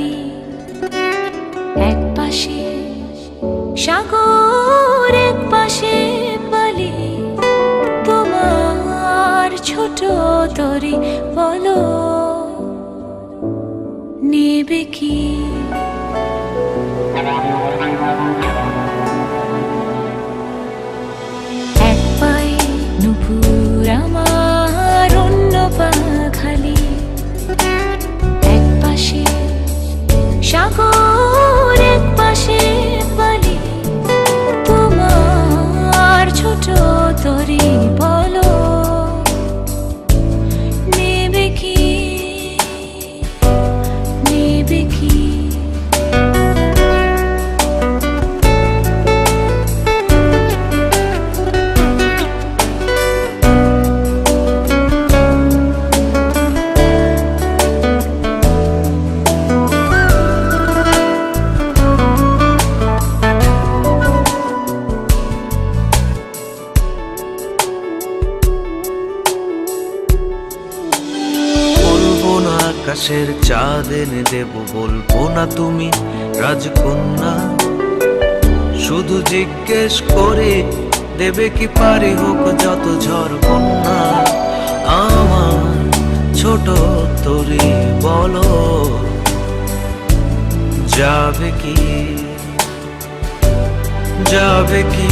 খালি, এক পাশে সাগর এক পাশে বালি, তোমার ছোট তরি বলো নেবে কি? এক পায়ে নুপুর আমার, অন্য পা খালি, এক পাশে সাগর এক পাশে বালি, তোমার ছোট তরি বলো নেবে কি, নেবে কি? আকাশের চাঁদ এনে দেব, বলবো না তুমি রাজকন্যা। শুধু জিজ্ঞেস করে দেবে কি পারি হোক যত ঝড় বন্যা। আমার ছোট তরি বলো যাবে কি, যাবে কি?